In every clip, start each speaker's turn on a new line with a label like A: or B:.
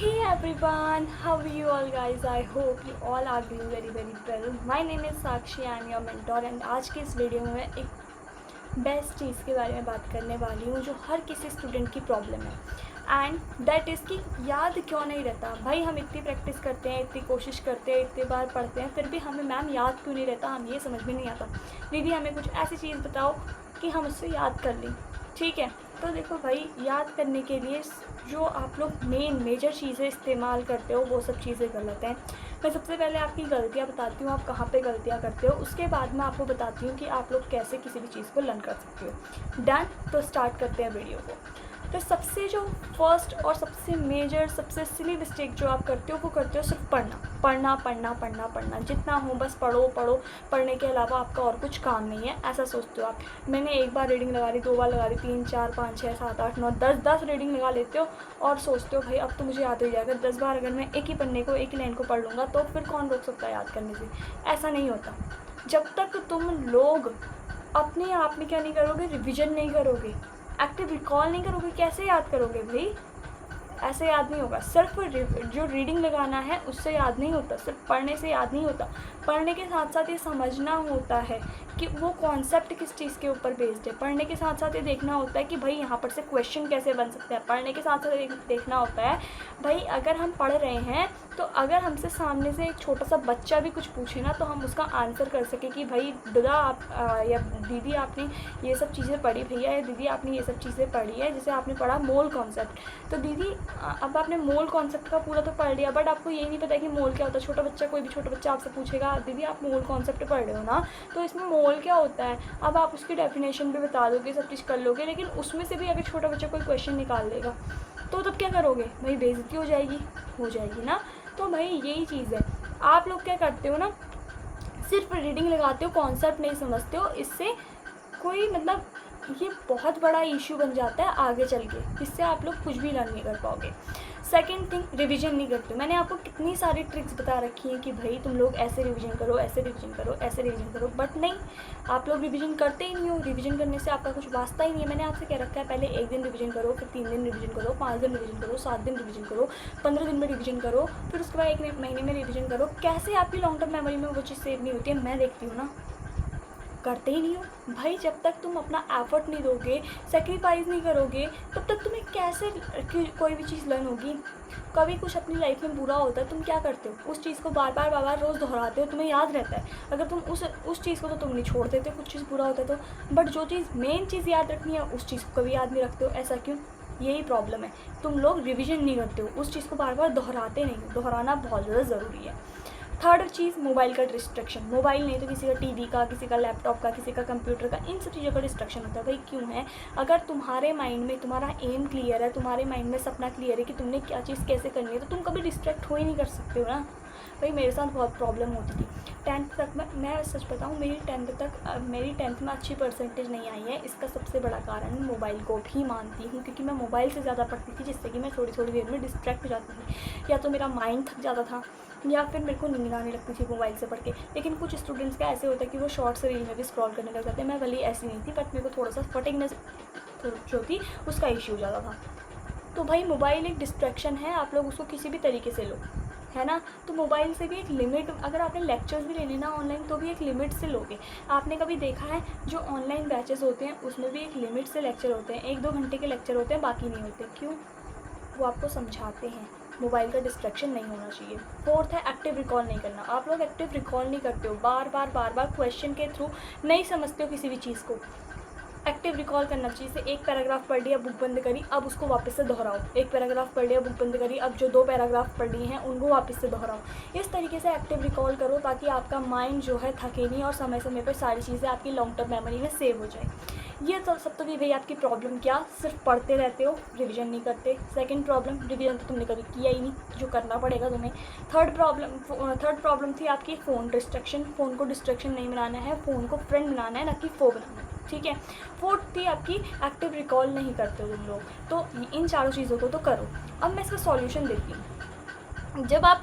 A: Hey everyone, how are you all guys? I hope you all are doing very well. My name is Sakshi, I am your mentor and आज की इस video में मैं एक best चीज़ के बारे में बात करने वाली हूँ जो हर किसी स्टूडेंट की प्रॉब्लम है एंड दैट इज़ कि याद क्यों नहीं रहता। भाई हम इतनी प्रैक्टिस करते हैं, इतनी कोशिश करते हैं, इतनी बार पढ़ते हैं, फिर भी हमें मैम याद क्यों नहीं रहता, हम ये समझ में नहीं आता। दीदी हमें कुछ ऐसी चीज़ बताओ कि हम उससे याद कर लें। ठीक है, तो देखो भाई, याद करने के लिए जो आप लोग मेजर चीज़ें इस्तेमाल करते हो वो सब चीज़ें गलत हैं। मैं सबसे पहले आपकी गलतियाँ बताती हूँ, आप कहाँ पे गलतियाँ करते हो, उसके बाद मैं आपको बताती हूँ कि आप लोग कैसे किसी भी चीज़ को लर्न कर सकते हो। डन, तो स्टार्ट करते हैं वीडियो को। तो सबसे जो फर्स्ट और सबसे मेजर सबसे सिली मिस्टेक जो आप करते हो वो करते हो सिर्फ पढ़ना। जितना हो बस पढ़ो। पढ़ने के अलावा आपका और कुछ काम नहीं है, ऐसा सोचते हो आप। मैंने एक बार रीडिंग लगा ली, 2 बार लगा ली, 3 4 5 6 7 8 9 10 रीडिंग लगा लेते हो और सोचते हो भाई अब तो मुझे याद हो जाएगा। 10 बार अगर मैं एक ही पन्ने को, एक ही लाइन को पढ़ लूँगा तो फिर कौन रोक सकता है याद करने से। ऐसा नहीं होता। जब तक तुम लोग अपने आप में क्या नहीं करोगे, रिविज़न नहीं करोगे, एक्टिव रिकॉल नहीं करोगे, कैसे याद करोगे भाई? ऐसे याद नहीं होगा। सिर्फ जो रीडिंग लगाना है उससे याद नहीं होता, सिर्फ पढ़ने से याद नहीं होता। पढ़ने के साथ साथ ये समझना होता है कि वो कॉन्सेप्ट किस चीज़ के ऊपर बेस्ड है। पढ़ने के साथ साथ ये देखना होता है कि भाई यहाँ पर से क्वेश्चन कैसे बन सकते हैं। पढ़ने के साथ साथ देखना होता है भाई अगर हम पढ़ रहे हैं तो अगर हमसे सामने से एक छोटा सा बच्चा भी कुछ पूछे ना तो हम उसका आंसर कर सकें कि भाई दादा आप या दीदी आपने ये सब चीज़ें पढ़ी, भैया या दीदी आपने ये सब चीज़ें पढ़ी है। जैसे आपने पढ़ा मोल कॉन्सेप्ट, तो दीदी अब आपने मोल कॉन्सेप्ट का पूरा तो पढ़ लिया बट आपको ये नहीं पता कि मोल क्या होता है। कोई भी छोटा बच्चा आपसे पूछेगा दीदी आप मोल कॉन्सेप्ट पढ़ रहे हो ना, तो इसमें मोल क्या होता है। अब आप उसकी डेफिनेशन भी बता दोगे, सब चीज़ कर लोगे, लेकिन उसमें से भी अगर छोटा बच्चा कोई क्वेश्चन निकाल लेगा तो तब क्या करोगे भाई? बेइज्जती हो जाएगी ना। तो भाई यही चीज़ है, आप लोग क्या करते हो ना, सिर्फ रीडिंग लगाते हो, कॉन्सेप्ट नहीं समझते हो। इससे कोई मतलब ये बहुत बड़ा इशू बन जाता है आगे चल के, इससे आप लोग कुछ भी लर्न नहीं कर पाओगे। सेकेंड थिंग, रिवीजन नहीं करते। मैंने आपको कितनी सारी ट्रिक्स बता रखी हैं कि भाई तुम लोग ऐसे रिवीजन करो, बट नहीं, आप लोग रिवीजन करते ही नहीं हो। रिवीजन करने से आपका कुछ वास्ता ही नहीं है। मैंने आपसे कह रखा है पहले 1 दिन रिवीजन करो, फिर 3 दिन रिवीजन करो, 5 दिन रिवीजन करो, 7 दिन रिवीजन करो, 15 दिन में रिवीजन करो, फिर उसके बाद 1 महीने में रिवीजन करो। कैसे आपकी लॉन्ग टर्म मेमोरी में वो चीज़ सेव नहीं होती है? मैं देखती हूँ ना, करते ही नहीं हो भाई। जब तक तुम अपना एफर्ट नहीं दोगे, सेक्रीफाइस नहीं करोगे, तब तक तुम्हें कैसे कोई भी चीज़ लर्न होगी। कभी कुछ अपनी लाइफ में बुरा होता है, तुम क्या करते हो? उस चीज़ को बार बार रोज़ दोहराते हो, तुम्हें याद रहता है। अगर तुम उस चीज़ को तो तुम नहीं छोड़ देते, कुछ चीज़ बुरा होता है तो। बट जो चीज़ मेन चीज़ याद रखनी है उस चीज़ को कभी याद नहीं रखते हो। ऐसा क्यों? यही प्रॉब्लम है, तुम लोग रिविज़न नहीं करते हो, उस चीज़ को बार बार दोहराते नहीं हो। दोहराना बहुत ज़्यादा ज़रूरी है। थर्ड चीज़, मोबाइल का डिस्ट्रक्शन। मोबाइल नहीं तो किसी का टीवी का, किसी का लैपटॉप का, किसी का कंप्यूटर का, इन सब चीज़ों का डिस्ट्रक्शन होता है। भाई क्यों है? अगर तुम्हारे माइंड में तुम्हारा एम क्लियर है, तुम्हारे माइंड में सपना क्लियर है कि तुमने क्या चीज़ कैसे करनी है, तो तुम कभी डिस्ट्रैक्ट हो ही नहीं कर सकते हो ना। भाई मेरे साथ बहुत प्रॉब्लम होती थी 10th तक। मैं सच बताऊँ, मेरी 10th में अच्छी परसेंटेज नहीं आई है। इसका सबसे बड़ा कारण मोबाइल को भी मानती हूँ, क्योंकि मैं मोबाइल से ज़्यादा पढ़ती थी, जिससे कि मैं थोड़ी देर में डिस्ट्रैक्ट हो जाती थी। या तो मेरा माइंड थक जाता था या फिर मेरे को नींद आने लगती थी मोबाइल से पढ़ के। लेकिन कुछ स्टूडेंट्स का ऐसे होता है कि वो शॉर्ट्स रील में भी स्क्रॉल करने लग जाते हैं। मैं भले ऐसी नहीं थी, बट मेरे को थोड़ा सा फटिगनेस जो थी उसका इश्यू हो जाता था। तो भाई मोबाइल एक डिस्ट्रैक्शन है, आप लोग उसको किसी भी तरीके से लो, है ना। तो मोबाइल से भी एक लिमिट, अगर आपने लेक्चर्स भी लेने ना ऑनलाइन तो भी एक लिमिट से लोगे। आपने कभी देखा है जो ऑनलाइन बैचेस होते हैं उसमें भी एक लिमिट से लेक्चर होते हैं, 1-2 घंटे के लेक्चर होते हैं, बाकी नहीं होते। क्यों? वो आपको समझाते हैं। मोबाइल का डिस्ट्रैक्शन नहीं होना चाहिए। फोर्थ है, एक्टिव रिकॉल नहीं करना। आप लोग एक्टिव रिकॉल नहीं करते हो, बार बार क्वेश्चन के थ्रू नहीं समझते हो किसी भी चीज़ को। एक्टिव रिकॉल करना चाहिए। जैसे एक पैराग्राफ पढ़ लिया, बुक बंद करी, अब उसको वापस से दोहराओ। एक पैराग्राफ पढ़ लिया, बुक बंद करी, अब जो 2 पैराग्राफ पढ़ लिए हैं उनको वापस से दोहराओ। इस तरीके से एक्टिव रिकॉल करो ताकि आपका माइंड जो है थके नहीं और समय समय पर सारी चीज़ें आपकी लॉन्ग टर्म मेमोरी में सेव हो जाए। ये तो सब तो भाई आपकी प्रॉब्लम क्या, सिर्फ पढ़ते रहते हो, रिवीजन नहीं करते। सेकंड प्रॉब्लम, रिवीजन तो तुमने कभी किया ही नहीं, जो करना पड़ेगा तुम्हें। थर्ड प्रॉब्लम थी आपकी फ़ोन डिस्ट्रैक्शन। फ़ोन को डिस्ट्रैक्शन नहीं बनाना है, फ़ोन को फ्रेंड बनाना है, ना कि फो बनाना है। ठीक है। फोर्थ थी आपकी, एक्टिव रिकॉल नहीं करते हो तुम लोग। तो इन चारों चीज़ों को तो करो। अब मैं इसका सॉल्यूशन देती हूँ। जब आप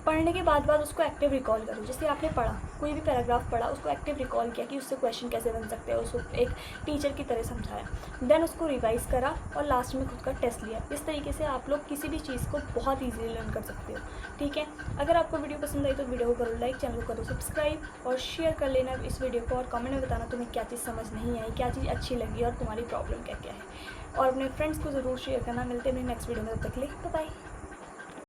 A: पढ़ने के बाद उसको एक्टिव रिकॉल करो। जैसे आपने पढ़ा, कोई भी पैराग्राफ पढ़ा, उसको एक्टिव रिकॉल किया कि उससे क्वेश्चन कैसे बन सकते हैं, उसको एक टीचर की तरह समझाया, देन उसको रिवाइज करा और लास्ट में खुद का टेस्ट लिया। इस तरीके से आप लोग किसी भी चीज़ को बहुत ईजीली लर्न कर सकते हो। ठीक है, अगर आपको वीडियो पसंद आई तो वीडियो को करो लाइक, चैनल को करो सब्सक्राइब और शेयर कर लेना इस वीडियो को, और कमेंट में बताना तुम्हें क्या चीज़ समझ नहीं आई, क्या चीज़ अच्छी लगी और तुम्हारी प्रॉब्लम क्या क्या है, और अपने फ्रेंड्स को ज़रूर शेयर करना। मिलते हैं अपने नेक्स्ट वीडियो में, तब तक के लिए बाय बाय।